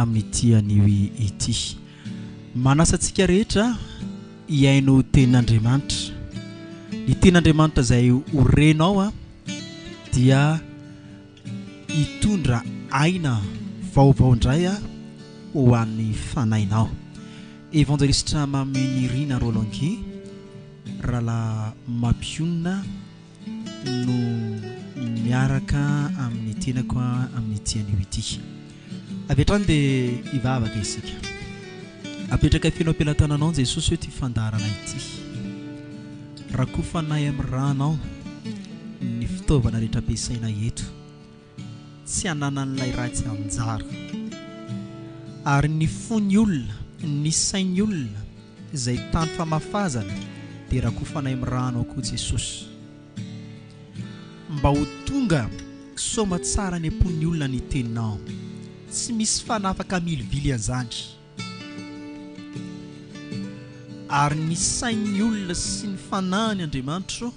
amin'ny an'io ity. Manasa antsika rehetra hiaino tenin'Andriamanitra. Ny tenin'Andriamanitra izay horenao dia hitondra aina vaovao indray ho an'ny fanahinao. Evangelistra MAMINIRINA ROLLAND GUY, rahalahy Mampionona no miaraka amin'ny tenako amin'ny an'io ity. Avy hatrany dia hivavaka isika. Apetraka fiainao am-pelantananao Jesosy hoe ty fandarana ity. Rakofanay amin'ny ranao ny fitaovana rehetra ampiasaina eto, tsy hananan'ilay ratsy anjara, ary ny fon'ny olona, ny sain'ny olona izay tany famafazana dia rakofanay amin'ny ranao koa Jesosy, mba ho tonga soma tsara ny ampon'ny olona ny teninao, tsy misy fanafaka milivily an'izany. Ary ny sain'ny olona sy ny fanahy Andriamanitra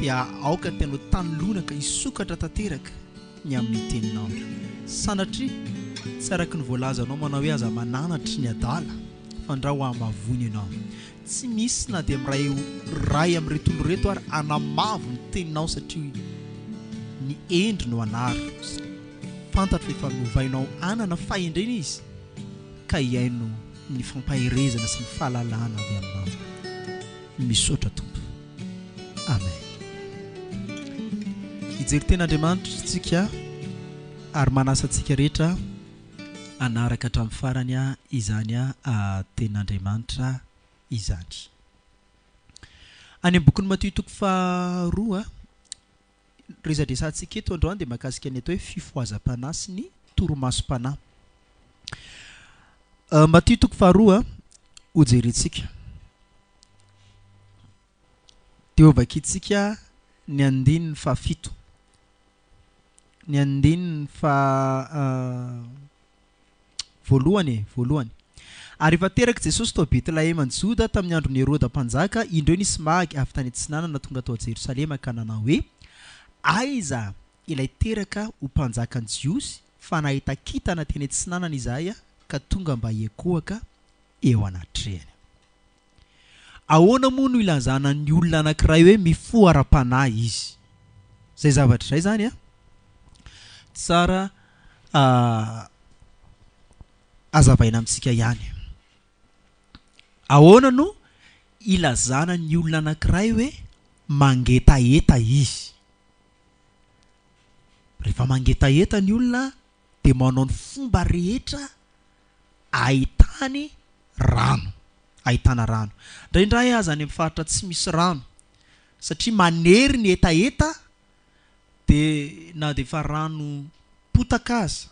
dia aoka tianao tanolonaka hisokatra tanteraka ny amin'ny teninao. Sanatria tsy araka ny voalazanao manao hoe aza mananatra ny adala fa ndra ho amavony ianao. Tsy misy na dia ray amin'ireto olo reto ary anamavo ny teninao satria ny endry no anaro. Fantatra efa novainao anana fahendrena izy ka hiaino ny fampaherezana sy ny fahalalana avy aminao. Misaotra Tompo. Amen. Hijery tenin'Andriamanitra tsika ary manasa antsika rehetra anaraka hatramin'ny farany izany tenin'Andriamanitra izany. Any amin'ny bokin'ny Matthieu toko faharoa resadresantsika eto androany dia mahakasika ny atao hoe fifohazam-panahy sy ny torimasom-panahy. Matthieu toko faharoa ho jerentsika. Dia vakintsika ny andininy fahafito, ny andininy voalohany. Ary efa teraka Jesosy tao Betlehema ny Joda tamin'ny andron'ny Herôda mpanjaka, indreo nisy magy avy tany Antsinanana tonga tao Jerosalema ka nanao hoe aiza ilay teraka ho mpanjakan'ny Jiosy fa nahita kintana teny Antsinanana izahay ka tonga mba hiekohaka eo anatrehany. Ahoana moa no ilazana ny olona anankiray hoe mifoha aram-panahy izy? Zay zavatra izay zany tsara azavaina amintsika ihany. Ahoana no ilazana ny olona anankiray hoe mangetaeta izy? Rehefa mangetaeta ny olona dia manao ny fomba rehetra ahitana rano. Indraindray aza any amin'ny faritra tsy misy rano satria manery ny etaeta dia na dia efa rano potaka aza,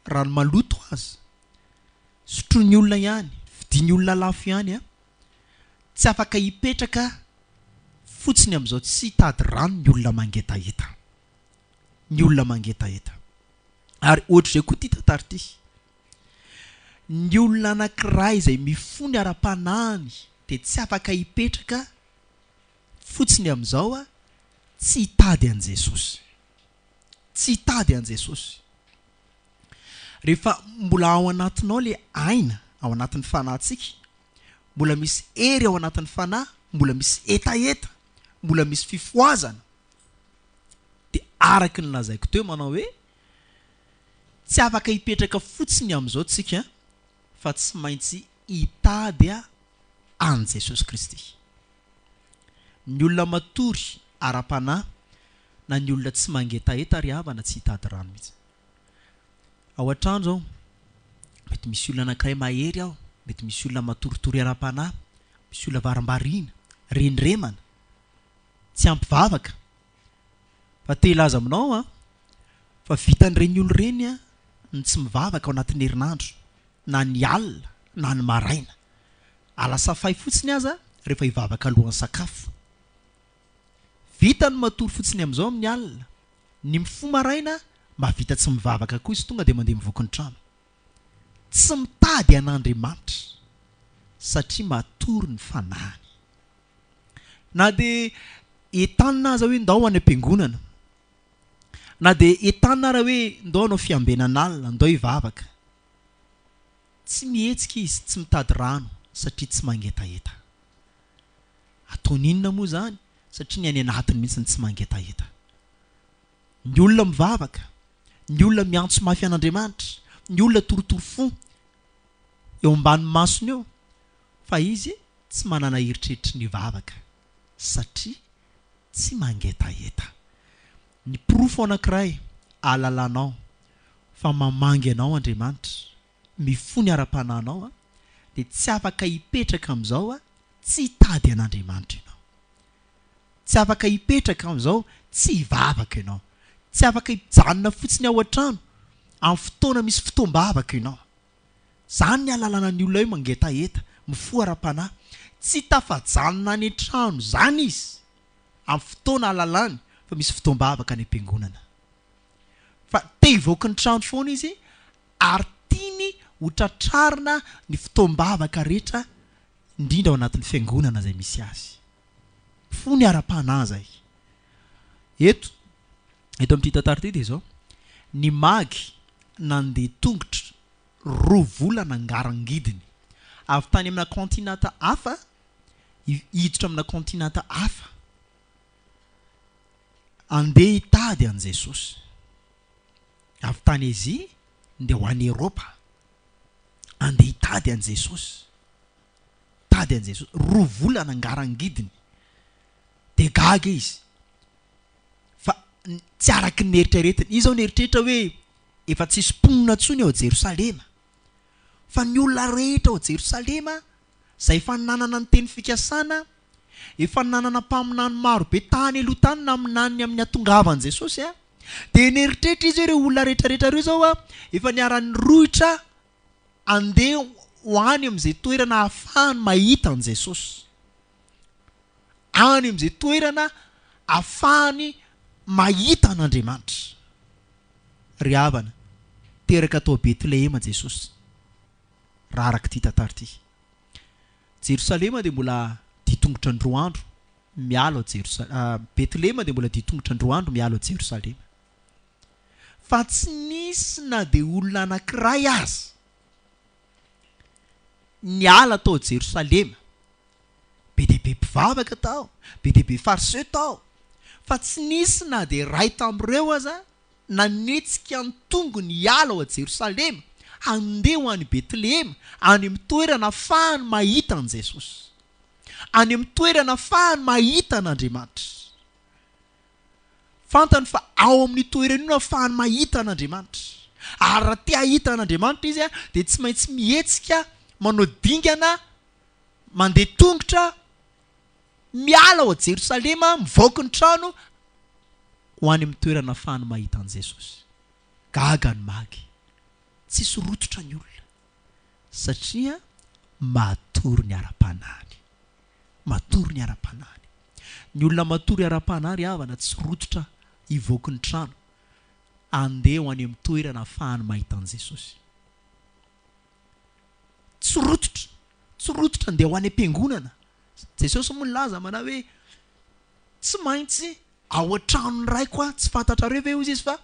rano maloto aza, sotroin'ny olona ihany, vidian'ny olona lafo ihany tsy afaka hipetraka fotsiny amin'izao tsy hitady rano ny olona mangetaeta. Ary ohatr'izay koa ty tantara ty, ny olona anankiray izay mifony aram-panahiny dia tsy afaka hipetraka fotsiny amin'izao tsy hitady an' Jesosy. Rehefa mbola ao anatinao le aina, ao anatin'ny fanahintsika, mbola misy hery ao anatin'ny fanahy, mbola misy etaeta, mbola misy fifohazana, dia araka ny lazaiko teo manao hoe tsy afaka hipetraka fotsiny amin'izao tsika fa tsy maintsy hitady an Jesosy Kristy. Ny olona matory aram-panahy na ny olona tsy mangetaeta ary havana tsy hitady rano mihitsy. Ao an-trano zao mety misy olona anankiray mahery aho, mety misy olona matoritory aram-panahy, misy olona varim-bariana, rendremana, tsy ampivavaka. Fa te hilaza aminao fa vitan'ireny olo ireny ny tsy mivavaka ao anatin'ny herinandro, na ny alina na ny maraina. Alasafay fotsiny aza rehefa hivavaka alohan'ny sakafo. Vita ny matory fotsiny amin'izao amin'ny alina, ny mifoha maraina mahavita tsy mivavaka koa izy tonga dia mandeha mivoaka ny trano. Tsy mitady an'Andriamanitra satria matory ny fanahiny. Na dia entanina aza hoe ndao any am-piangonana, na dia entanina raha hoe ndao anao fiambenan'alina, ndao hivavaka, tsy mihetsika izy tsy mitady rano satria tsy mangetaeta. Ataoninona moa zany satria ny any anatiny mihitsy tsy mangetaeta. Ny olona mivavaka, ny olona miantso mafy an'Andriamanitra, ny olona torotoro fo eo ambanin'ny masony eo, fa izy tsy manana eritreritry ny vavaka satria tsy mangetaeta. Ny porofo anankiray alalanao fa mamangy anao Andriamanitra, mifoha ny aram-panahinao dia tsy afaka hipetraka amin'izao tsy hitady an'Andriamanitra ianao. Tsy afaka hipetraka amin'izao tsy hivavaka ianao. Tsy afaka hijanona fotsiny ao an-trano amin'ny fotoana misy fotoam-bavaka ianao. Zany ny alalana ny olona io mangetaeta, mifoha aram-panahy. Tsy tafajanona any an-trano zany izy amin'ny fotoana alalany fa misy fotoam-bavaka any am-piangonana. Fa te hivoaka ny trano foana izy ary tiany ho tratrarina ny fotoam-bavaka rehetra indrindra ao anatin'ny fiangonana izay misy azy. Mifoha ny aram-panahy zay. Eto amin'ity tantara ity dia izao, ny magy nandeha tongotra 2 volana angarangidiny avy tany amina kontinanta hafa hiditra amina kontinanta hafa andeha hitady an' Jesosy. Avy tany Azia ndeha ho any Eropa andeha hitady an' Jesosy. Tady an' Jesosy 2 volana angarangidiny dia gaga izy. Fa tsy araky ny eritreretiny. Izy ao nieritreritra hoe efa tsisy mponina intsony ao Jerosalema. Fa ny olona rehetra ao Jerosalema izay efa nanana ny teny fikasana, efa nanana mpaminany maro be tany aloha tany naminany amin'ny hatongavan'i Jesosy dia nieritreritra izy ireo olona rehetrarehetra ireo zao efa niarany rohitra andeha ho any amin'izay toerana ahafahany mahita an' Jesosy. Any amin'izay toerana ahafahany mahita an'Andriamanitra. Ry havana, teraka atao Betlehema Jesosy. Raha araka ity tantara ity. Jerosalema dia mbola ditongotra ny 2 andro miala ao Betlehema dia mbola ditongotra ny 2 andro miala ao Jerosalema. Fa tsy nisy na dia olona anankiray azy niala tao Jerosalema. Be dia be mpivavaka tao, be dia be fariseo tao, fa tsy nisy na dia ray tamin'ireo aza nanetsika ny tongony hiala ao Jerosalema andeha ho any Betlehema, any amin'ny toerana ahafahany mahita an' Jesosy, any amin'ny toerana ahafahany mahita an'Andriamanitra. Fantany fa ao amin'ny toerana io ahafahany mahita an'Andriamanitra. Ary raha te hahita an'Andriamanitra izy dia tsy maintsy mihetsika manao dingana, mandeha tongotra, miala ao Jerosalema, mivoaka ny trano ho any amin'ny toerana ahafahany mahita an' Jesosy. Gaga ny magy. Tsisy rototra ny olona satria matory ny aram-panahiny. Matory ny aram-panahiny. Ny olona matory aram-panahy ry havana tsy rototra hivoaka ny trano andeha ho any amin'ny toerana ahafahany mahita an' Jesosy. Tsy rototra andeha ho any am-piangonana. Jesosy moa laza mana hoe tsy maintsy ao an-tranony ray koa, tsy fantatrareo ve hozy izy fa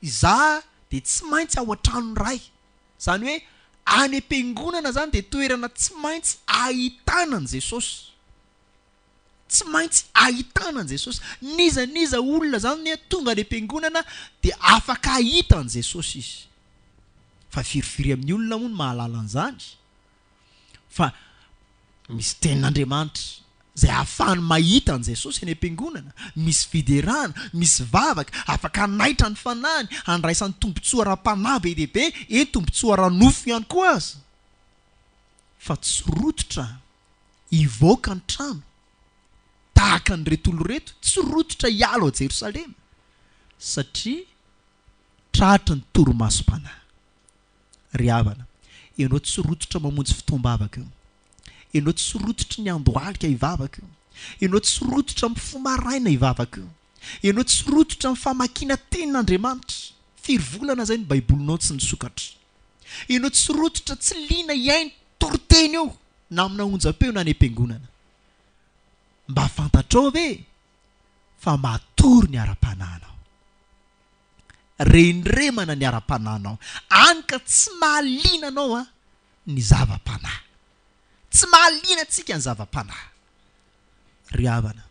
izaho dia tsy maintsy ao an-tranony ray. Zany hoe any am-piangonana zany dia toerana tsy maintsy ahitana an' Jesosy. Tsy maintsy ahitana an' Jesosy. Niza olona zany tonga any am-piangonana dia afaka ahita an' Jesosy izy. Fa firifiry amin'ny olona moa no mahalala an'izany. Fa misy tenin'Andriamanitra izay ahafahany mahita an' Jesosy any am-piangonana. Misy fiderana, misy vavaka, afaka hanaitra ny fanahiny, handraisany tombotsoa aram-panahy be dia be, tombotsoa ara-nofo ihany koa aza. Fa tsy rototra hivoaka ny trano tahaka ny reto olo reto, tsy rototra hiala ao Jerosalema satria tratra ny torimasom-panahy. Ry havana, ianao tsy rototra mamonjy fotoam-bavaka io. Ianao tsy rototra ny andohalika hivavaka io. Ianao tsy rototra mifoha maraina hivavaka io. Ianao tsy rototra amin'ny famakiana tenin'Andriamanitra. 4 volana zay ny baibolinao tsy nisokatra. Ianao tsy rototra tsy liana hiainy toroteny eo na amina onjam-peo na any am-piangonana. Mba fantatrao ve fa matory ny aram-panahinao. Reniremana ny aram-panahinao. Any ka tsy mahaliana anao ny zava-panahy. Tsy mahaliana antsika ny zava-panahy. Ry havana,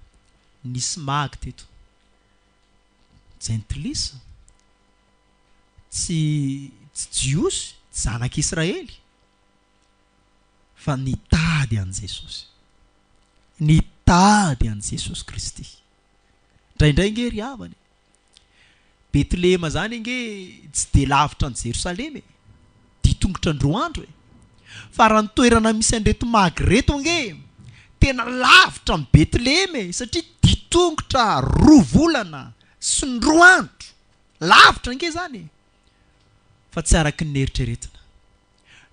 nisy magy teto. Jentilisa, tsy Jiosy, zanak'Israely, fa nitady an Jesosy. Nitady an Jesosy Kristy. Indraindray nge ry havana, Betlehema zany nge tsy de lavitra ny Jerosalema, ditongotra androandro fa raha ny toerana misy an'ireto magy reto nge tena lavitra amin'ny Betlehema satria ditongotra 2 volana sy 3 andro. Lavitra nge zany. Fa tsy araky ny eritreretina.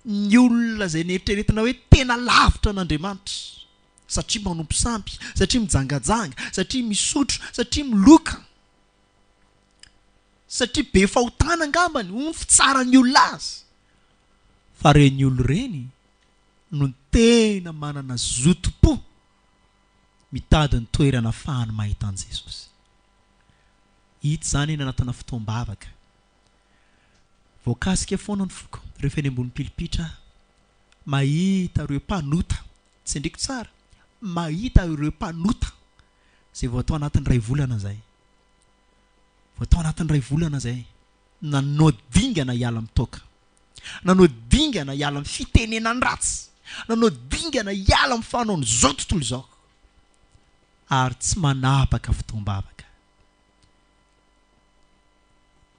Ny olona zay neritreretina hoe tena lavitra n'Andriamanitra satria manompo sampy, satria mijangajanga, satria misotro, satria miloka, satria be fahotana angambany, ny fitsarany olona azy. Fa reny olona reny no tena manana zotom-po mitady ny toerana fahany mahita an Jesosy. Hita zany eny anatina fotoam-bavaka. Voakasika foana ny foko rehefa eny ambony pilipitra, mahita ireo mpanota, tsy ndriko tsara, mahita ireo mpanota zay vao atao anatin'ny 2 volana zay. Vao atao anatin'ny 2 volana zay, nanao dingana hiala mitoka, nanao dingana hiala amin'ny fitenenany ratsy, nanao dingana hiala amin'ny fanaony zao tontolo zao, ary tsy manapaka fotoam-bavaka.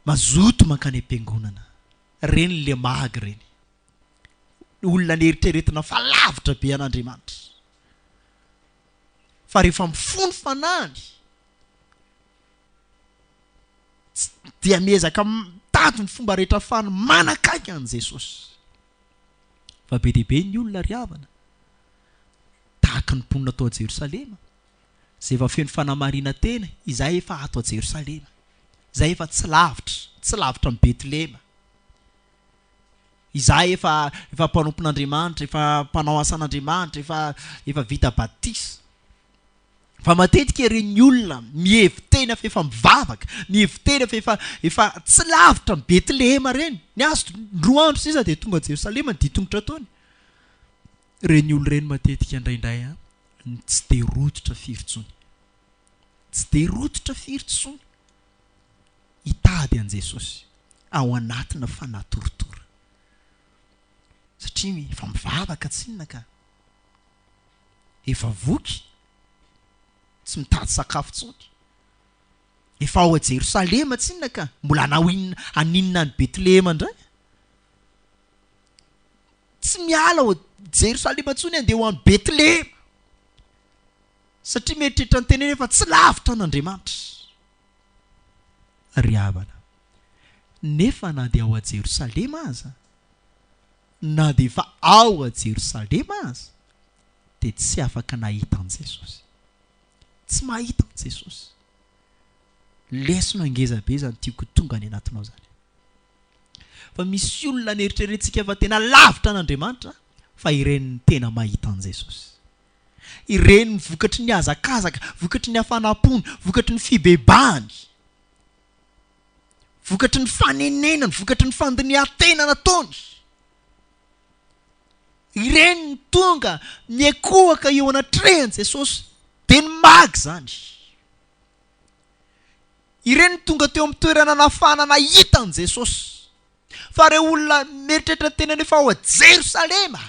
Mazoto mankany am-piangonana. Reny le magy reny. Olona neritreretina fa lavitra be an'Andriamanitra. Fa rehefa mifono fanany, dia miezaka mitady ny fomba rehetra fany manakaiky an Jesosy. Fa be dia be ny olona ry havana, tahaka ny mponina atao a Jerosalema, zay efa feno fanamarina tena, izay efa ato a Jerosalema, izay efa tsy lavitra amin'ny Betlehema. Izay efa mpanompon'Andriamanitra, efa mpanao asan'Andriamanitra, efa vita batisa. Fa matetika ireny olona miheviteny fa efa mivavaka, miheviteny fa efa tsy lavitra amin'ny Betlehema reny. Ny azo 3 andro sisa dia tonga a Jerosalema, ditongotra taony. Reny olona reny matetika indraindray tsy de rototra firy-tsony. Tsy de rototra firy-tsony hitady an Jesosy ao anatina fanatoritora. Satria efa mivavaka tsinona ka. Efa voky, tsy mitady sakafo tsony. Efa ao a Jerosalema tsinona ka. Mbola aninona ny Betlehema indray. Tsy miala ao Jerosalema tsony andeha ho any Betlehema. Satria mieritreritra ny teneny efa tsy lavitra n'Andriamanitra. Ry havana, nefa na dia ao a Jerosalema aza, na dia efa ao a Jerosalema aza, dia tsy afaka nahita an Jesosy. Tsy mahita an Jesosy. Lesona angezabe zany tiako tonga any anatinao zany. Fa misy olona neritreretintsika fa tena lavitra n'Andriamanitra, fa ireny tena mahita an Jesosy. Ireny vokatry ny hazakazaka, vokatry ny hafanam-pony, vokatry ny fibebahany, vokatry ny fanenenany, vokatry ny fandinihan-tena nataony. Ireny ny tonga niekohaka eo anatrehan Jesosy, dia ny magy zany. Ireny ny tonga teo amin'ny toerana nafana nahita an Jesosy. Fa ireo olona mieritreritra tena efa ao a Jerosalema,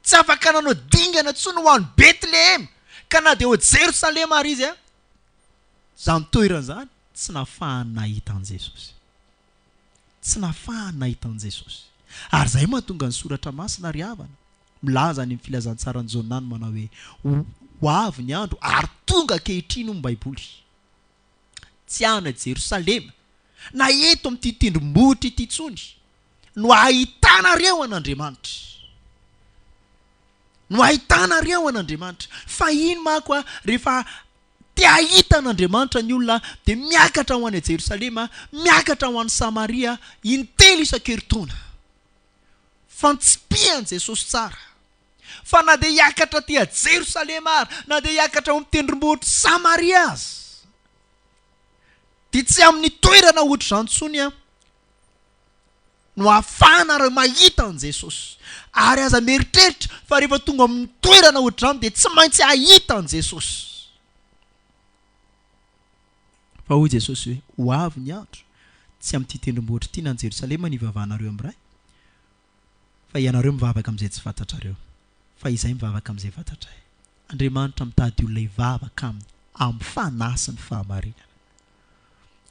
tsy afaka nanao dingana tsony ho any Betlehema, ka na dia ao Jerosalema ary izy zany toerana zany tsy nahafahany nahita an Jesosy. Tsy nahafahany nahita an Jesosy. Ary zay mahatonga ny soratra masina ry havana milaza any amin'ny filazantsarany Jaonany manao hoe ho avy ny andro ary tonga ankehitriny ny Baiboly. Tsy any a Jerosalema na eto amin'ity tendrombohitra ity tsony no ahitanareo an'Andriamanitra. No ahitanareo an'Andriamanitra. Fa iny manko rehefa te ahita an'Andriamanitra ny olona dia miakatra ho any a Jerosalema, miakatra ho any Samaria, intelo isan-keritaona. Fantsipian Jesosy tsara. Fa na dia hiakatra ty a Jerosalema ary, na dia hiakatra ao amin'ny tendrombohitra Samaria azy, dia tsy amin'ny toerana ohatra izany tsony no afana reo mahita an Jesosy. Ary aza meritreritra fa rehefa tonga amin'ny toerana ohatrany dia tsy maintsy ahita an Jesosy. Fa hoy Jesosy hoe ho avy ny andro, tsy amin'ity tendrombohitra ity na ny Jerosalema ny ivavahanareo amin'ray, fa ianareo mivavaka amin'izay tsy fantatrareo, fa izay mivavaka amin'izay fantatray. Andriamanitra mitady olona hivavaka aminy amin'ny fanahy sy ny fahamarinana.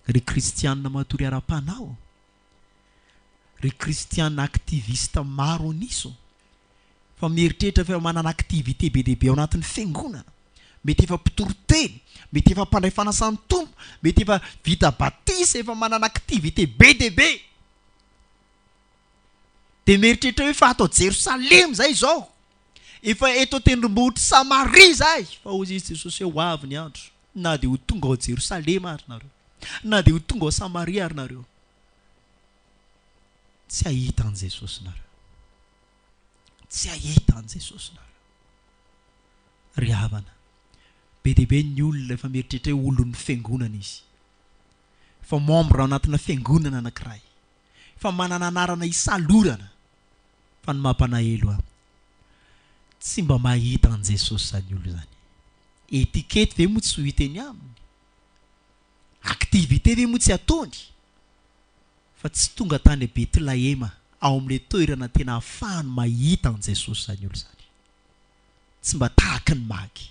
Ry kristianina matory aram-panao, ry kristianina aktivista maro aniso, fa mieritreritra fa manana aktivité be dia be ao anatin'ny fiangonana, mety efa mpitoroteny, mety efa mpandray fanasan'ny tompo, mety efa vita batisa, efa manana aktivité be dia be, dia mieritreritra hoe fa ato Jerosalema zay izao, efa eto tendrombohitra Samaria zay. Fa hoy izy Jesosy hoe ho avy ny andro, na dia ho tonga ao Jerosalema ary nareo, na dia ho tonga ao Samaria ary nareo, tsy ahita an Jesosy nareo, tsy ahita an Jesosy nareo. Ry havana, be dia be ny olona efa mieritreritra hoe olon'ny fiangonana izy, fa membre ao anatina fiangonana anankiray, fa manana anarana isalorana, fa ny mampalahelo aho, tsy mba mahita an Jesosy zany olo zany. Etikety ve moa tsy ho hiteny aminy, aktivité ve moa tsy ataony, fa tsy tonga tany Betlehema ao amin'ilay toerana tena ahafahany mahita an Jesosy zany olo zany. Tsy mba tahaka ny magy.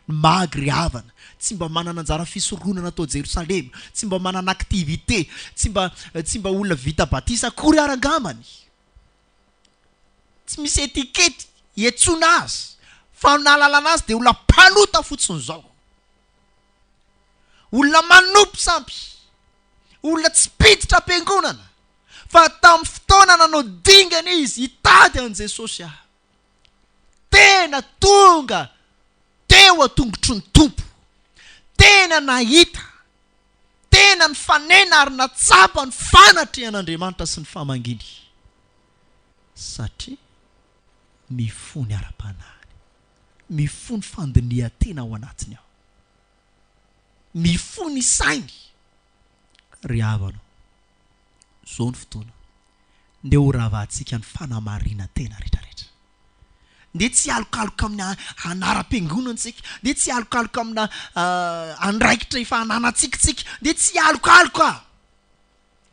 Ny magy ry havana, tsy mba manana anjara fisoronana atao Jerosalema, tsy mba manana aktivité, tsy mba olona vita batisa akory arangamany. Tsy misy etikety ietsona azy, fa nahalalana azy dia olona mpanota fotsiny zao, olona manompy sampy, olona tsy piditra am-piangonana, fa tamin'ny fotoana nanao dingana izy hitady an Jesosy aho, tena tonga teo a-tongotry ny tompo, tena nahita, tena nifanena ary natsapa ny fanatrehan'Andriamanitra sy ny famanginy, satria mifony aram-panahy, mifony fandinihan-tena ao anatiny ao, mifony sainy. Ry havana, zao ny fotoana ndeha ho ravahantsika ny fanamarinana tena rehetrarehetra, ndeha tsy alokaloka amin'ny anaram-piangonantsika, ndeha tsy alokaloka amina andraikitra efa ananantsikatsika, ndeha tsy alokaloka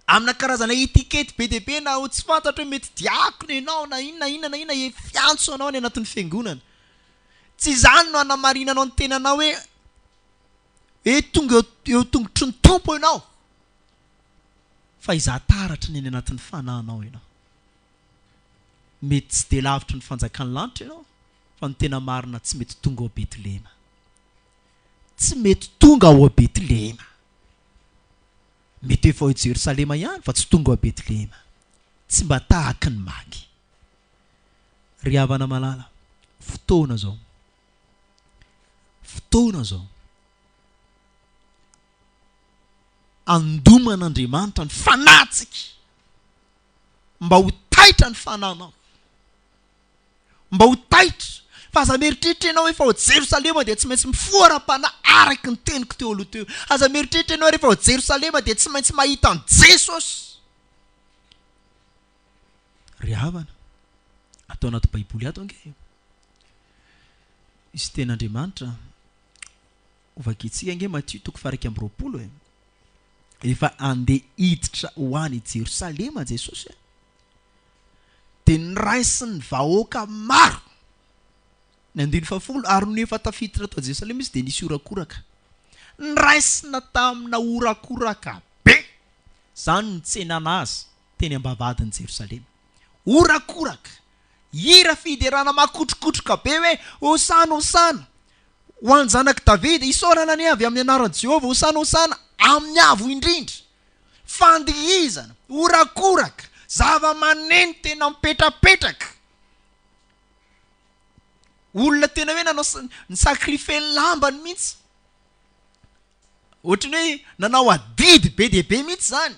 amina karazana etikety be dia be, na ho tsy fantatra hoe mety diakona ianao na inona fiantso anao any anatin'ny fiangonana. Tsy izany no hanamarinanao ny tenanao hoe tonga eo tongotry ny tompo ianao, fa izataratra ny any anatin'ny fanahinao ianao. Mety tsy dia lavitra ny fanjakan'ny lanitra ianao, fa ny tena marina tsy mety tonga ao Betlehema, tsy mety tonga ao Betlehema. Mety efa ao Jerosalema ihany fa tsy tonga ao Betlehema, tsy mba tahaka ny magy. Ry havana malala, fotoana zao andoman'Andriamanitra ny fanahtsika mba ho taitra ny fananao, mba ho taitra. Fa aza meritreritra ianao efa ao Jerosalema dia tsy maintsy mifoha aram-panahy araka ny teniko teo aloha teo. Aza meritreritra ianao rehefa ao Jerosalema dia tsy maintsy mahita an Jesosy. Ry havana, atao anaty baiboly ato ange, izy ten'Andriamanitra ovakitsika ange Matthieu 7:20, efa andeha hiditra ho any Jerosalema Jesosy, dia niraisy ny vahoaka maro ny 110 ary no efa tafiditra tao Jerosalema izy dia nisy orakoraka, niraisina tamina orakoraka be, zany ny tsenana azy teny ambavadin'ny Jerosalema. Orakoraka, hira fiderana makotrokotroka be hoe hosana hosana ho an'ny zanak Davida, isaorana ny avy amin'ny anaran'i Jehovah, hosana hosana amin'ny avo indrindra. Fandihizana, orakoraka, zava-maneno tena mipetrapetraka, olona tena hoe nanao ny sakrifé ny lambany mihitsy, ohatrany hoe nanao adidy be dia be mihitsy zany.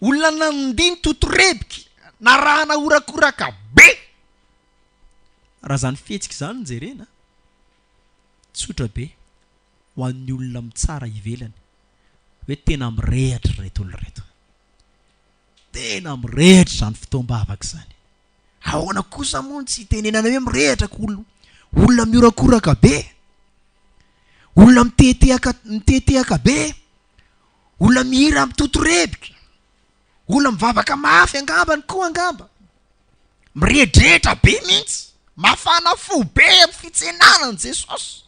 Olona nandiny totorebika, narahana orakoraka be. Raha zany fihetsika zany ny jerena, tsotra be ho an'ny olona mitsara ivelany hoe tena mirehatra reto olona reto, tena mirehatra zany fotoam-bavaka zany. Ahoana kosa moa tsy tenenana hoe mirehatra olona miorakoraka be, olona mitetehaka be, olona mihira mitotorebika, olona mivavaka mafy angambany koa angamba, miredretra be mihitsy, mafana fo be amin'ny fitsenanany Jesosy,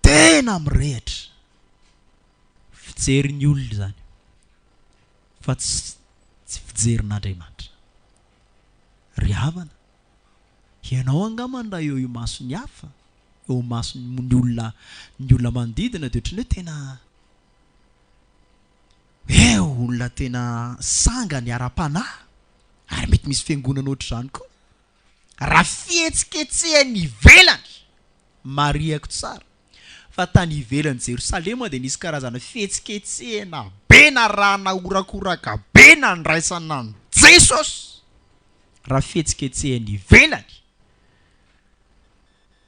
tena mirehatra. Fijerin'ny olona zany fa tsy fijerin'Andriamanitra. Ry havana, ianao angamba raha eo masony hafa, eo masony ny olona manodidina dia ohatran'ny hoe tena olona tena sanga ny aram-panahy, ary mety misy fiangonana ohatr'izany koa. Raha fihetsiketsehany ivelany, mariako tsara fa tany ivelany Jerosalema dia nisy karazana fihetsiketsehana be na rana orakoraka be na ndraisana ny Jesosy. Raha fihetsiketsehany ivelany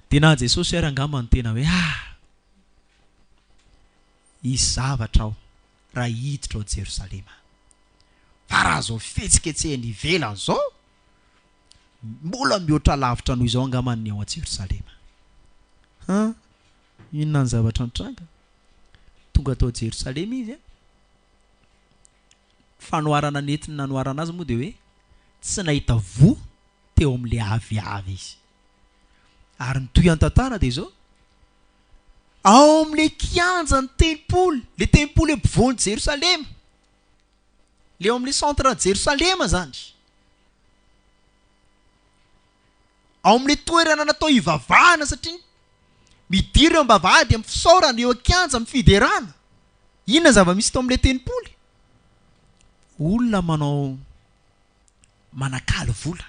dia na Jesosy ary angamba ny tena hoe hisy zavatra aho raha hiditra ao Jerosalema. Fa raha zao fihetsiketsehany ivelany zao, mbola mihoatra lavitra noho izao angamba ny ao a Jerosalema. Inona ny zavatra nitranga tonga tao Jerosalema izy? Fanoharana nentina nanoharana azy moa dia hoe tsy nahita voa teo amin'le aviavy izy. Ary nytoy an-tantara dia izao, ao amin'le kianjan'ny tempoly, le tempoly ampovoan'i Jerosalema, le ao amin'le centre Jerosalema zany, ao amin'le toerana natao hivavahana, satria midiry eo mbavahady amin'ny fisaorana eo an-kianja amin'ny fiderana. Inona zava-misy tao amin'le tempoly? Olona manao manakaly vola,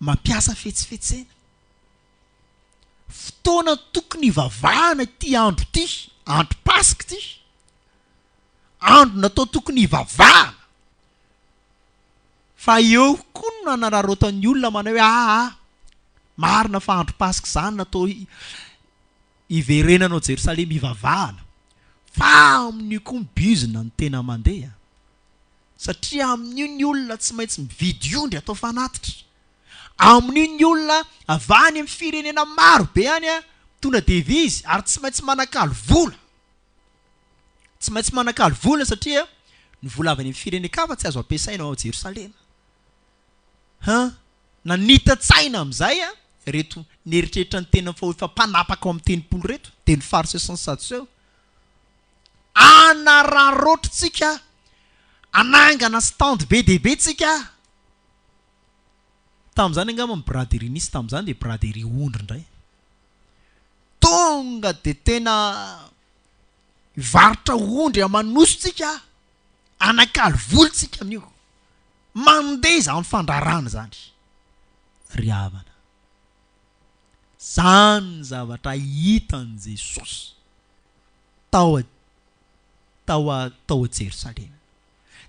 mampiasa fetsifetsena. Fotoana tokony hivavahana ity andro ity, andro Pasika ity, andro natao tokony hivavahana. Fa eo koa no nanararotan'ny olona manao hoe marina fa andro Pasika zany natao hiverenanao Jerosalema hivavahana. Fa amin'io koa mibizina ny tena mandeha, satria amin'io ny olona tsy maintsy mividy ondry atao fanatitra. Amin'io ny olona avany amin'ny firenena maro be any tona devizy, ary tsy maintsy manakaly vola. Tsy maintsy manakaly vola satria ny vola avy any amin'ny firenen-kafa tsy azo ampiasaina ao Jerosalema. Nanita-tsaina amin'izay reto neritreritra ny tena efa mpanapaka ao amin'ny tenimpolo reto, teny fariseo sy sadoseo, anararotritsika, anangana stand be dehibe tsika. Tamin'izany angamba braderie nisy tamin'izany dia braderie ondry indray. Tonga dia tena varotra ondry amanositsika, anakaly volontsika amin'io. Mandeha izany fandrarana zany. Ry havana, zany zavatra hitan'i Jesosy tao a Jerosalema.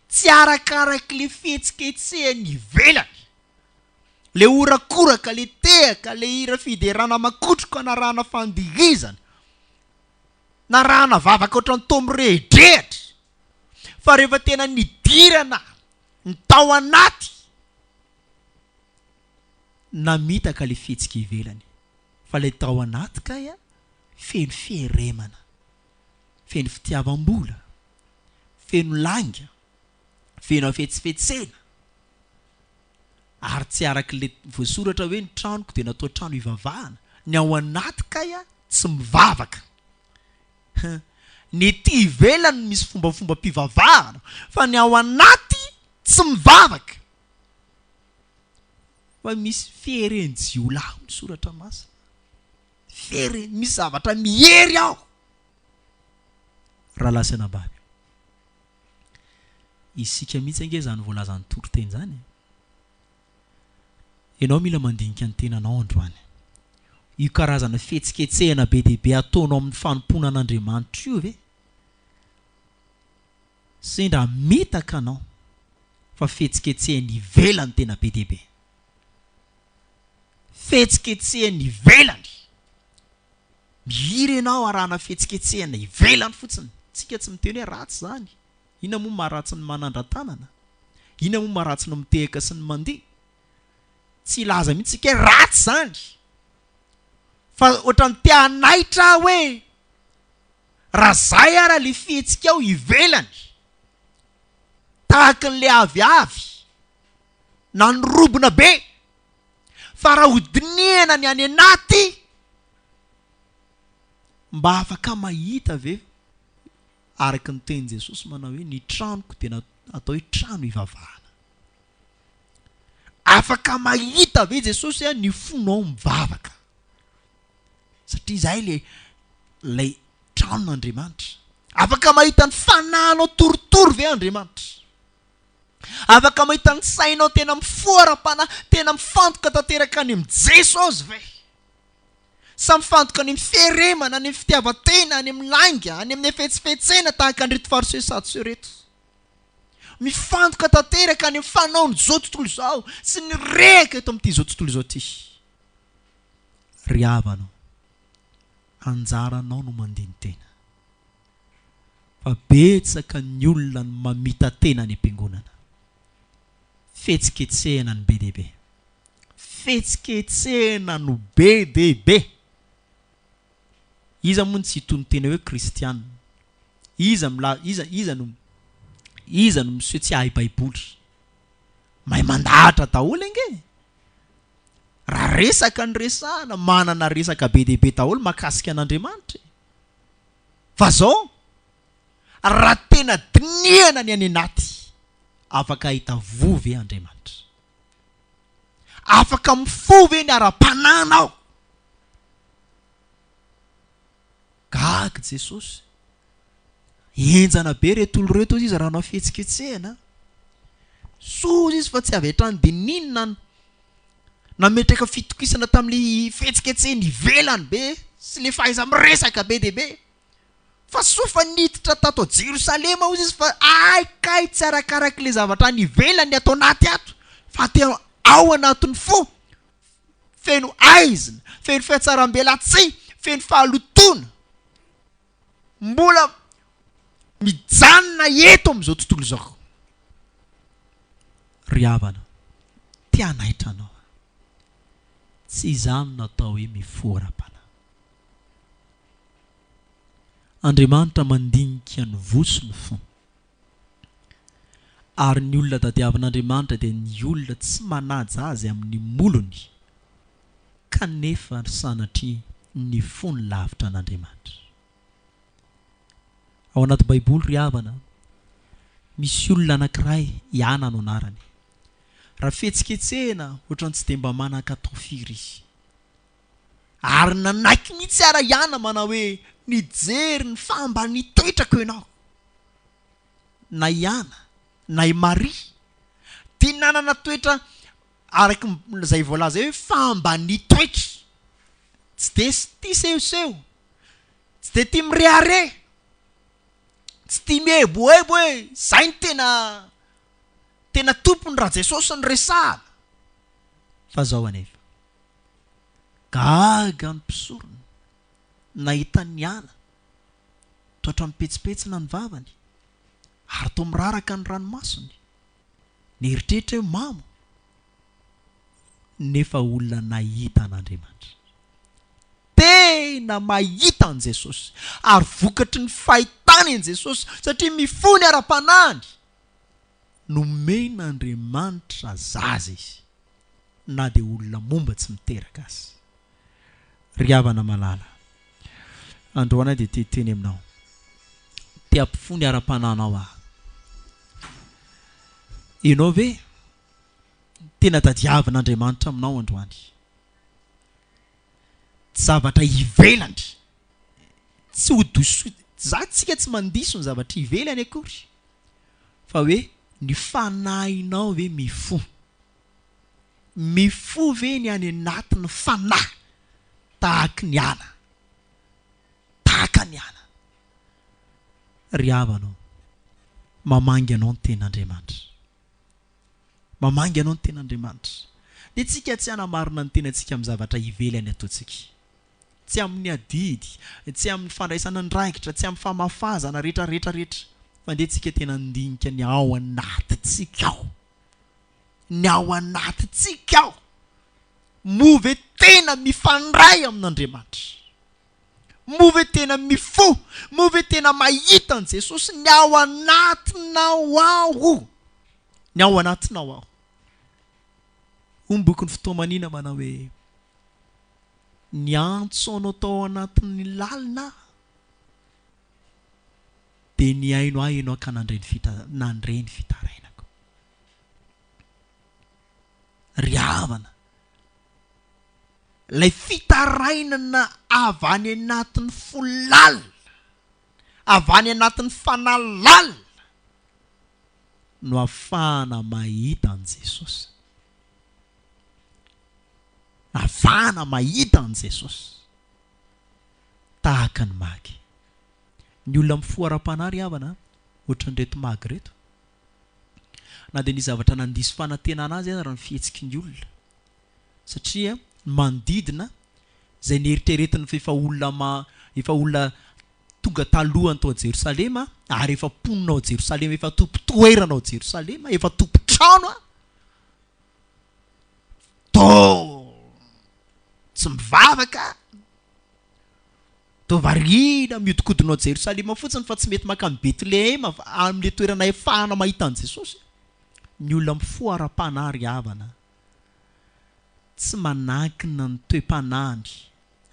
Tsy arakarak'le fihetsiketsehany ivelany, le orakoraka, le tehaka, le hira fiderana makotroka na rana fandihizana, na rana vavaka ohatran'ny tomirehidrehatra. Fa rehefa tena nidirana ny tao anaty, namitaka le fihetsika ivelany. Fa le tao anaty kaya feno fieremana, feno fitiavam-bola, feno langa, feno afetsifetsena. Ary tsy arak'le voasoratra hoe ny tranoko dia natao trano hivavahana. Ny ao anaty kaya tsy mivavaka. Ny ety ivelany misy fombafomba mpivavahana, fa ny ao anaty tsy mivavaka. Fa misy fierenjiolahy ny soratra masina. Misy zavatra mihery ao. Raha lasana baby, isika mihitsy ange zany voalazany torinteny zany. Ianao mila mandinika ny tenanao androany. Io karazana fihetsiketsehana be dehibe ataonao amin'ny fanompona an'Andriamanitra io ve? Sendra mitaka anao fa fihetsiketsehany ivelany tena be dehibe. Fihetsiketsehany ivelany mihiry ianao arahana fihetsiketsehana ivelany fotsiny. Tsika tsy miteny hoe ratsy zany. Ina moa maharatsy ny manandra-tanana? Ina moa maharatsy ny mitehaka sy ny mandeha? Tsy ilaza mihitsy tsika ratsy zany. Fa ohatrany te hanaitra hoe raha zay ara le fihetsika ivelany tahaka n'le aviavy na ny robona be, fa raha hodinihana ny any anaty mba afaka mahita ve araka ny teny Jesosy manao hoe ny tranoko dia atao hoe trano ivavahana. Afaka mahita ve Jesosy hoe ny fonao mivavaka, satria zay lay tranon'Andriamanitra. Afaka mahita ny fanahinao torotoro ve Andriamanitra. Afaka mahita ny sainao tena mifoha aram-panahy, tena mifantoka tanteraka any amin'ny Jesosy ve. Sa mifantoka any amin'ny fieremana, any amin'ny fitiavatena, any amin'ny langa, any amin'ny efetsifetsena tahaka an'ireto fariseho saduseho reto. Mifantoka tanteraka any amin'ny fanaony zao tontolo izao sy ny reka eto amin'ity zao tontolo izao ity. Ry havanao, anjaranao no mandeha ny tena. Fa betsaka ny olona no mamita tena any am-piangonana. Fihetsiketsehana no be dehibe. Fihetsiketsehana no be dehibe. Iza moa tsy hitony tena hoe kristianina. Iza no miseho tsy hahay baiboly. Mahay mandahatra daholo ange. Raha resaka ny resahana, manana resaka be dehibe daholo mahakasika an'Andriamanitra. Fa zao raha tena dinihana ny any anaty, afaka hita vovy Andriamanitra. Afaka mifovy ny aram-pananao. Gaga Jesosy. Enjana be reto olo reto izy raha nao fihetsiketsehana. Sozy izy fa tsy avetrany dia ninona nametraka fitokisana tamin'le fihetsiketsehana ivelany be sy le fahaiza miresaka be dehibe. Fa sofa niditra tato Jerosalema izy fa aikay tsy arakaraky le zavatra ny ivelany atao anaty ato, fa te ao anatin'ny fo. Feno aizina, feno fiatsaram-belatsy, feno fahalotona. Mbola mijanona eto amin'izao tontolo izao. Ry havana, te hanaitra anao. Tsy izany natao hoe mifoha aram-panahy. Andriamanitra mandinika ny vosony fo. Ary ny olona tadiavin'Andriamanitra dia ny olona tsy manaja azy amin'ny molony, kanefa sanatria ny fony lavitra an'Andriamanitra. Ao anaty baiboly ry havana, misy olona anankiray Iana no anarany. Raha fihetsiketsehana ohatrany tsy dia mba manan-katao firy izy. Ary nanaiky mihitsy ara Iana manao hoe nijery ny famba nitoetrako ianao. Na Iana, na Maria, dia nanana toetra araka izay voalaza hoe famba nitoetra. Tsy dia tia sehoseho, tsy dia tia mirehare, tsy tia mihebohebo hoe zay ny tena tompony raha Jesosy ny resahana. Fa zao anefa, gaga ny mpisorona nahita ny Iana toatra mipetsipetsina ny vavany, ary toa miraraka ny ranomasony, nieritreritra hoe mamo, nefa olona nahita an'Andriamanitra. Tena mahita an' Jesosy, ary vokatry ny fahitany an' Jesosy, satria mifony aram-panahy nomen'Andriamanitra zaza izy, na dia olona momba tsy miteraka azy. Ry havana malala, androana dia teteny aminao, te hampifony aram-panahinao aho. Ianao ve tena tadiavin'Andriamanitra aminao androany? Zavatra ivelany, tsy hodoso, zatsika tsy mandiso ny zavatra ivelany akory, fa hoe ny fanahinao ve mifoha. Mifoha ve ny any anatin'ny fanahy tahaka ny Iana, tahaka ny Iana. Ry havanao, mamangy anao ny ten'Andriamanitra, mamangy anao ny ten'Andriamanitra. Dia tsika tsy hanamarina ny tenantsika amin'ny zavatra ivelany ataontsika, tsy amin'ny adidy, tsy amin'ny fandraisana andraikitra, tsy amin'ny famafazana rehetra fa nde tsika tena andinika ny ao anatintsika ao, ny ao anatintsika ao, move tena mifandray amin'Andriamanitra, move tena mifoha, move tena mahita an' Jesosy ny ao anatinao ao, ny ao anatinao ao. Boky ny fotoamanina manao hoe ny antso anao tao anatin'ny lalina dia ny haino ahy ianao ka nandre ny fitarainako. Ry havana, lay fitarainana avy any anatin'ny folala, avy any anatin'ny fanalala no ahafahana mahita an' Jesosy. Ahafahana mahita an' Jesosy tahaka ny magy. Ny olona mifoha aram-panahy ry havana, ohatran'ireto magy reto, na dia ny zavatra nandiso fanantenana azy ary ny fihetsiky ny olona, satria manodidina izay nieritreretiny fa efa olona tonga talohany tao Jerosalema, ary efa ponina ao Jerosalema, efa tompo-toerana ao Jerosalema, efa tompo-trano tsy mivavaka, to variana miodikodina ao Jerosalema fotsiny fa tsy mety makany Betlehema amin'le toerana efahana mahita an' Jesosy. Ny olona mifoha aram-panahy ry havana tsy manakina ny toe-panahiny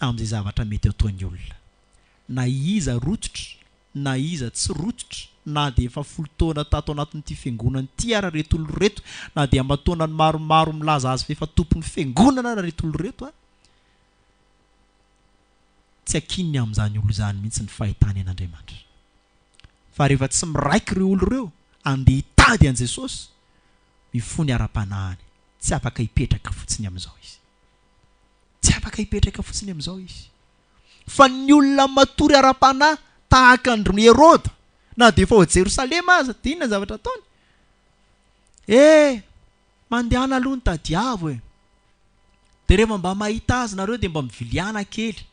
amin'izay zavatra mety ataon'ny olona, na iza rototra na iza tsy rototra, na dia efa 10 taona tato anatin'ity fiangonana ity ara reto olo reto, na dia aman-taonany maromaro milaza azy fa efa tompon'ny fiangonana ara reto olo reto, tsy akininy amin'izany olo izany mihitsy ny fahitany an'Andriamanitra. Fa rehefa tsy miraika ireo olo ireo andeha hitady an' Jesosy, mifoha ny aram-panahiny, tsy afaka hipetraka fotsiny amin'izao izy. Tsy afaka hipetraka fotsiny amin'izao izy. Fa ny olona matory aram-panahy tahaka andry Herôda, na dia efa ao Jerosalema aza, dia inona zavatra ataony? Mandehana aloha ny tadiavo e. Dia rehefa mba mahita azy nareo dia mba miviliana kely.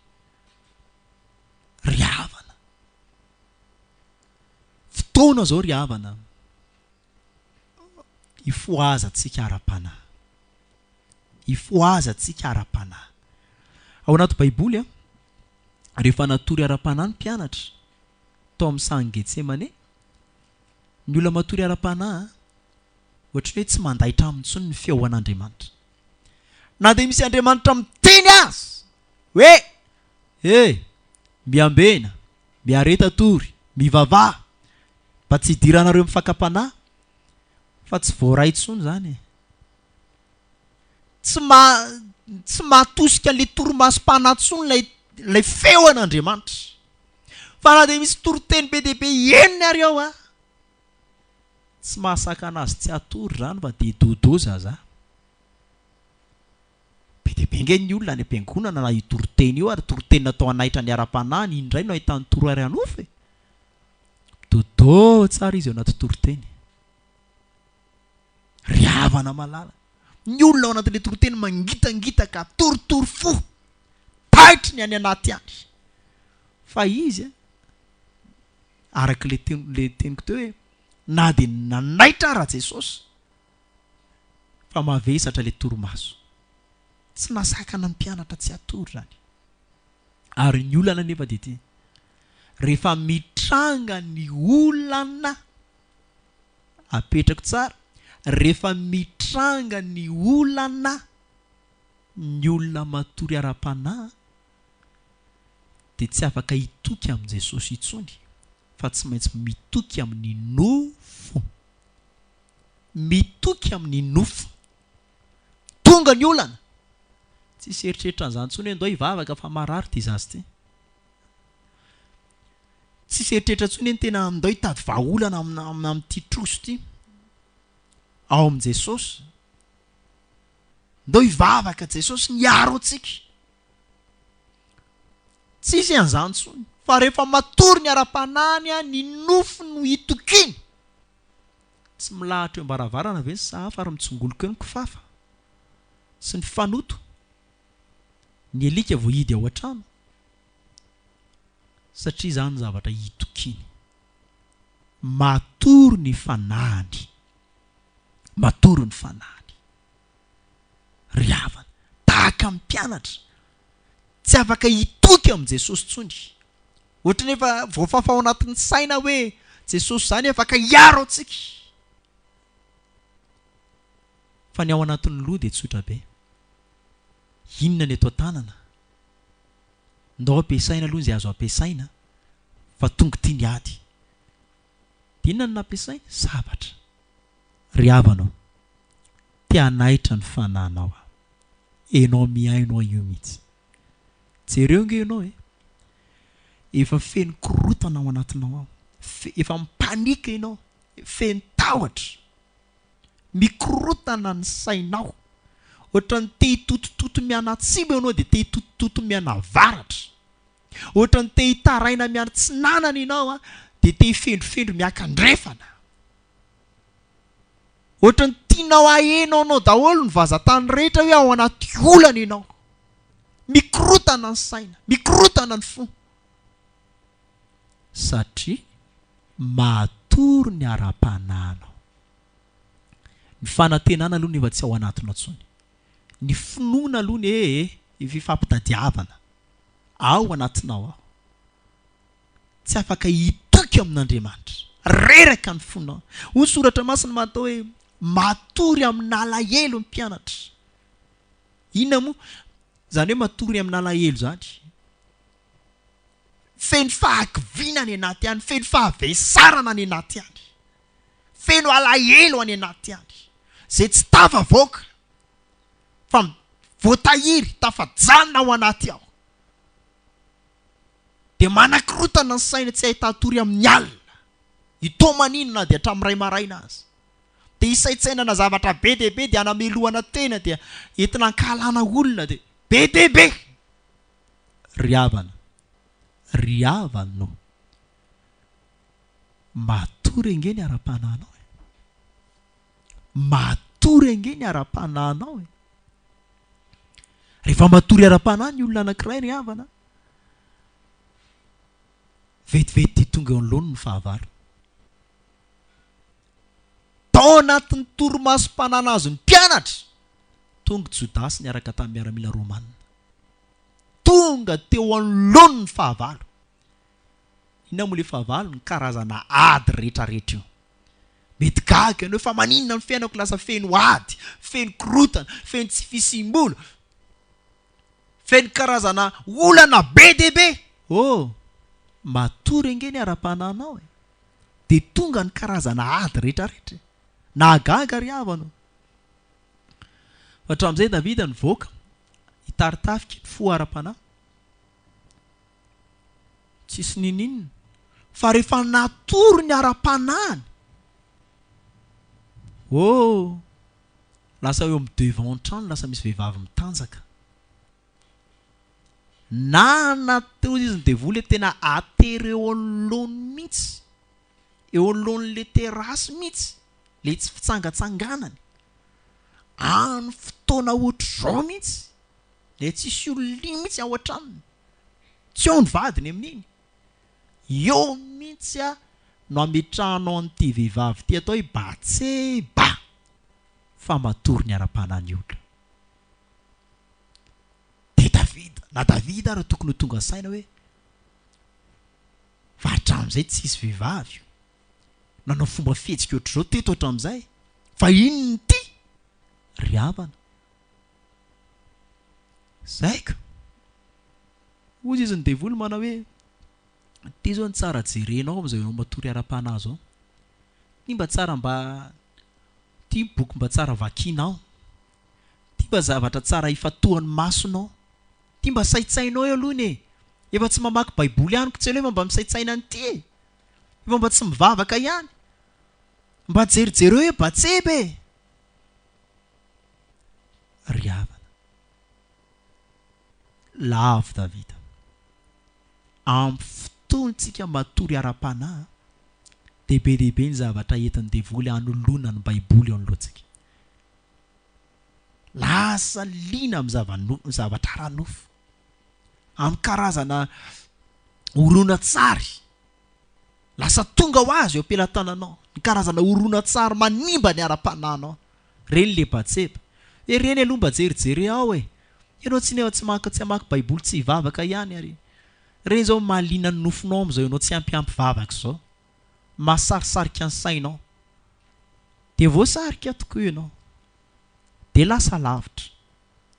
Ry havana, fotoana zao ry havana, hifohazantsika aram-panahy, hifohazantsika aram-panahy. Ao anaty Baiboly rehefa natory aram-panahy ny mpianatra tao amin'ny sangy Getsemane, ny olona matory aram-panahy ohatry hoe tsy mandaitra amin'intsony ny feoan'Andriamanitra. Na dia misy Andriamanitra miteny azy hoe miambena, miareta tory, mivavaha, mba tsy hidiranareo mifakam-panahy, fa tsy voaray intsony zany. Tsy mahatosika le torimasom-panahy intsony lay feoan'Andriamanitra. Fa na dia misy toriteny be dia be eniny ary ao tsy mahasaka anazy tsy hatory zany fa dia dodo zaza. Be dia be nge ny olona any am-piangonana na io toriteny io, ary toriteny natao anaitra ny aram-panahy, indray no ahitany toro ary anofa. Dodo tsara izy ao anaty toriteny. Ry havana malala, ny olona ao anatin'le toriteny mangitangitaka, toritory fo, taitry ny any anaty any. Fa izy araka le teniko teo hoe na dia nanaitra ara Jesosy fa mavesatra le toromaso, tsy nasakana ny mpianatra tsy hatory zany. Ary ny olana nefa dia ty, rehefa mitranga ny olana, apetrako tsara, rehefa mitranga ny olana, ny olona matory aram-panahy dia tsy afaka hitoky amin'i Jesosy intsony, fa tsy maintsy mitoky amin'ny nofo. Mitoky amin'ny nofo. Tonga ny olana, tsy eritreritra an'izany intsony hoe ndao hivavaka fa marary ty zazy ty. Tsy eritreritra intsony hoe tena ndao hitady vahaolana amin'ity troso ty ao amin'i Jesosy. Ndao hivavaka Jesosy niaro antsika. Tsisy an'izany intsony. Fa rehefa matory ny aram-panahiny, ny nofo no hitokiny. Tsy milahatra eo ambaravarana ve ny sahafa ary mitsongoloka eo ny kifafa sy ny fanoto. Ny alika voahidy ao an-trano satria zany zavatra hitokiny. Matory ny fanahany, matory ny fanahany. Ry havana, tahaka mpianatra, tsy afaka hitoky amin'i Jesosy tsony. Ohatra nefa voafafa ao anatin'ny saina hoe Jesosy zany afaka hiaro antsika. Fa ny ao anatin'ny loha dia tsotra be. Inona ny eto an-tanana? Ndao ampiasaina aloha izay azo ampiasaina, fa tonga tia ny ady. Dia inona no nampiasaina? Zavatra. Ry havanao, tia hanaitra ny fanahinao. Enao miainao io mihitsy. Jereo nge ianao efa feno korotana ao anatinao ao. Efa mipanika ianao, feno tahotra. Mikorotana ny sainao. Ohatra ny te hitotototo miana atsimo ianao dia te hitotototo miana avaratra. Ohatra ny te hitaraina miana tsinanana ianao dia te hifendrofendro miakandrefana. Ohatra ny tianao hahenao anao daholo ny vazatany rehetra hoe ao anaty olana ianao. Mikorotana ny saina, mikorotana ny fo. Satria matory ny aram-panahinao. Ny fanantenana aloha nefa tsy ao anatinao tsony. Ny finoana aloha ny fifampitadiavana ao anatinao ao. Tsy afaka hitoky amin'Andriamanitra. Reraka ny fonao. Hoy soratra masina matao hoe matory amin'ny alahelo ny mpianatra. Inona moa? Zany hoe matory amin'ny alahelo zany. Feno fahakiviana ny anaty any, feno fahavesarana ny anaty any. Feno alahelo any anaty any. Zay tsy tafavoaka fa voatahiry, tafajanona ao anaty ao. Dia manakorotana ny saina tsy ahita atory amin'ny alina. Itomanina dia hatramin'ny ray maraina azy. Dia isaitsainana zavatra be dia be dia anamelohana tena dia entina ankalana olona dia be dia be. Ry havana, ry havana, matory ange ny aram-panahinao. Matory ange ny aram-panahinao. Rehefa matory aram-panahy ny olona anankiray ry havana, vetivety dia tonga eo anoloany ny fahavalo. Tao anatin'ny torimasom-panana azy ny mpianatra, tonga Jodasy niaraka tamin'ny miaramila Romanina. Tonga teo anoloany ny fahavalo. Inona moa ilay fahavalo? Ny karazana ady rehetrarehetra io. Mety gaga ianao fa maninona ny fiainako lasa feno ady, feno korotana, feno tsy fisim-bola, feno karazana olana be dia be. Matory ange ny aram-panahinao dia tonga ny karazana ady rehetrarehetra. Nahagaga ry havana. Hatramin'izay Davida nivoaka hitaritafika mifoha aram-panahy. Tsisy ninina. Fa rehefa natory ny aram-panahiny, lasa eo amin'ny devant trano lasa misy vehivavy mitanjaka. Na anaty izy ny devoly tena atery eo anoloany mihitsy, eo anoloan'le terasy mihitsy, le tsy fitsangatsanganany. Any fotoana ohatr'izao mihitsy, le tsisy olona mihitsy ao an-tranony, tsy eo ny vadiny amin'iny. Eo mihitsy no ametrahanao an'ity vehivavy ty atao hoe batseba. Fa matory ny aram-panahy olona. Na Davida raha tokony ho tonga saina hoe fa hatramin'izay tsy hisy vehivavy io. Nanao fomba fihetsika ohatr'izao teto hatramin'izay. Fa inona ty? Ry havana. Zaika. Hoy izy ny devoly manao hoe ty zao ny tsara jerenao amin'izay ianao matory aram-panahy zao. Ty mba tsara ty boky mba tsara vakianao. Ty mba zavatra tsara ifatohan'ny masonao. Ty mba saitsainao eo aloha ne. Efa tsy mamaky baiboly ihany tsy hoe mba misaitsaina an'ity. Efa mba tsy mivavaka ihany. Mba jerijereo hoe batsebe. Ry havana. Lavo Davida. Amin'ny fotoantsika matory aram-panahy dehibe ny zavatra entin'ny devoly hanoloana ny baiboly ao anoloantsika. Lasa liana amin'ny zavatra ranofo. Amin'ny karazana orona tsary lasa tonga ho azy eo ampelantananao ny karazana orona tsary manimba ny aram-pananao reny le batseba reny aloha mba jerijery ao ianao tsy nefa tsy amaky baiboly tsy hivavaka ihany ary reny zao mahaliana ny nofinao am'izao ianao tsy ampiampy vavaka zao mahasarisarika ny sainao de voasarika tokoa ianao de lasa lavitra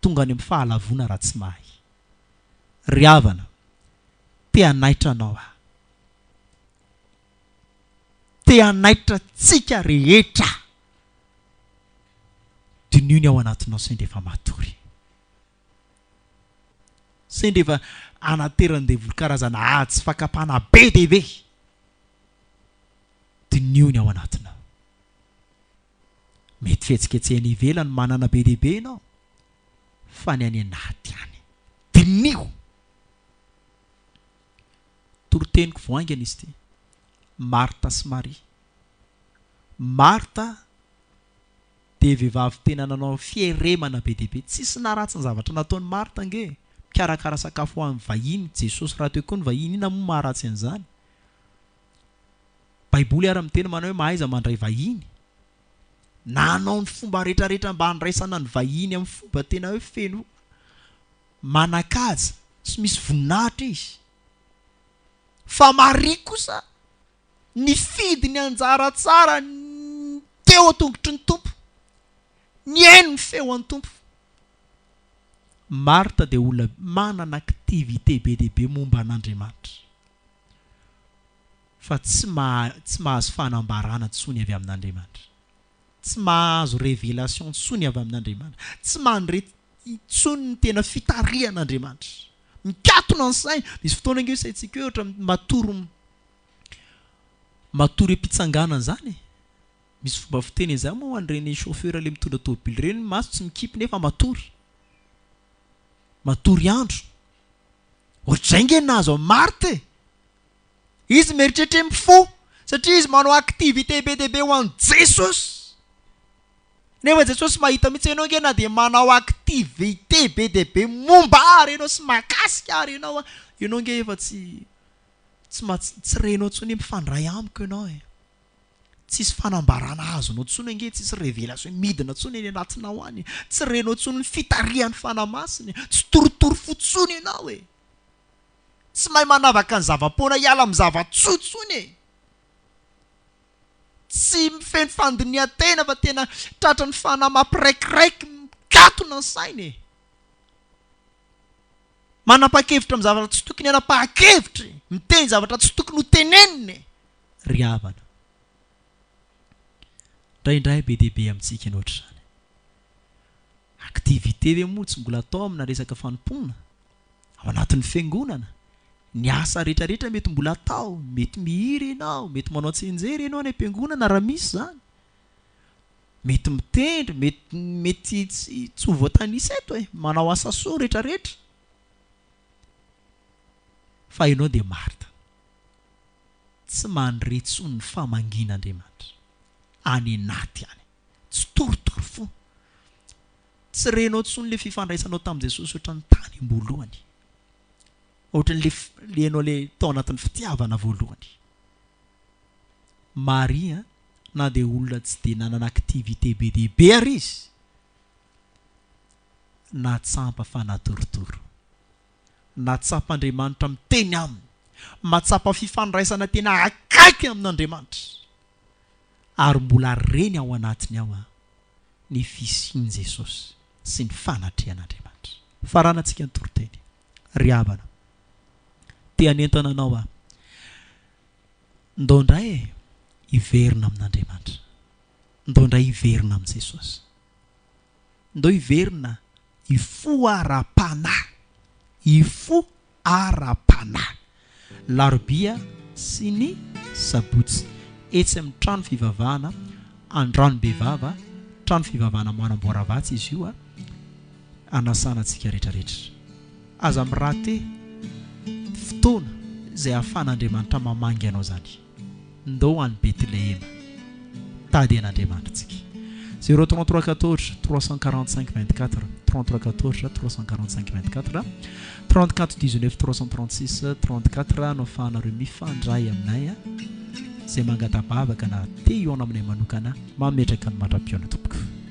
tonga any amin'ny fahalavona raha tsy mahay ry havana te hanaitra anao te hanaitra tsika rehetra dininy ao anatinao sendrefa matory sendrefa anateran-devolo karazana atsy fakapana be dehibe diniony ao anatinao mety fihetsiketsehany ivelany manana be dehibe ianao fa ny any anaty any dinio toroteniko voaingana izy ty Marta sy Maria Marta de vehivavy tena nanao fieremana be dehibe tsisy naratsy ny zavatra nataony Marta nge mikarakara sakafo ho amin'ny vahiny Jesosy raha teo koa ny vahiny ina moa maharatsy an'izany baiboly ara-miteny manao hoe mahaiza mandray vahiny nanao ny fomba rehetrarehetra mba handraisana ny vahiny amin'ny fomba tena hoe feno manakaja sy misy voninahitra izy fa Maria kosa ny fidy ny anjara tsara teo atongotry ny tompo ny eno ny feo an'ny tompo Marta de olona manana aktivité be dehibe momba an'Andriamanitra fa tsy mahazo fanambarana tsony avy amin'Andriamanitra tsy mahazo révélation tsony avy amin'Andriamanitra tsy mandre tsony ny tena fitarihan'Andriamanitra mikatona ny sainy misy fotoana inge saitsika hoe ohatra matory mpitsanganana zany misy fomba fiteny izany moa andreny chauffeur le mitondra tômôbily reny maso tsy mikipy nefa matory andro ohatr'izay nge nazo Marta izy meritrehitra mifo satria izy manao aktivité be dehibe ho an'i Jesosy nefa Jesosy mahita mihitsy ianao nge na de manao aktivité be dehibe momba ary ianao sy makasika ary ianao nge efa tsy renao tsony mifandray amiko ianao tsisy fanambarana azonao tsony nge tsisy révélation midina tsony eny anatinao any tsy renao tsony ny fitarihan'ny fanamasiny tsy torotoro fotsony ianao tsy mahay manavaka ny zava-poana hiala amin'ny zava-tsotsony tsy mifeny fandinian-tena fa tena tratra ny fanahy mampiraikiraiky mikatona ny sainy manapa-kevitra amin'ny zavatra tsy tokony anapa-kevitry miteny zavatra tsy tokony ho teneniny ry havana indraindray be dehibe amintsika ny ohatra zany aktivité ve moa tsy mbola atao amina resaka fanompoana ao anatin'ny fiangonana ny asa rehetrarehetra mety mbola atao mety mihiry ianao mety manao tsenjery ianao any am-piangonana raha misy zany mety mitendry mety tsy ho voatanisa eto manao asa soa rehetrarehetra fa ianao de Marta tsy mandretsony ny famangin'Andriamanitra any anaty any tsy torotoro fo tsy renao tsony le fifandraisanao tamin'i Jesosy ohatra ny tany ambolohany ohatra le ianao le tao anatin'ny fitiavana voalohany Maria na de olona tsy de nanana aktivité be dehibe ary izy natsampa fa natorotoro natsapa-Andriamanitra miteny aminy matsapa fifandraisana tena akaiky amin'Andriamanitra ary mbola reny ao anatiny ao ny fisiany Jesosy sy ny fanatrehan'Andriamanitra faranantsika ny toroteny ry havana te hanentana anao ndao indray hiverina amin'Andriamanitra ndao indray hiverina amin'i Jesosy ndao hiverina hifoha aram-panahy hifoha aram-panahy larobia sy ny sabotsy etsy amin'ny trano fivavahana andrano-bevava trano fivavahana manamboara vatsy izy io anasana antsika rehetrarehetra aza mirate fotoana izay ahafahan'Andriamanitra mamangy anao zany ndao any Betlehema tady an'Andriamanitra tsika 033 14 345 24 33 14 345 24 34 19 336 34 no fahanareo mifandray aminay zay mangatabavaka na te io aminay manokana mametraka ny mandram-piona tompoko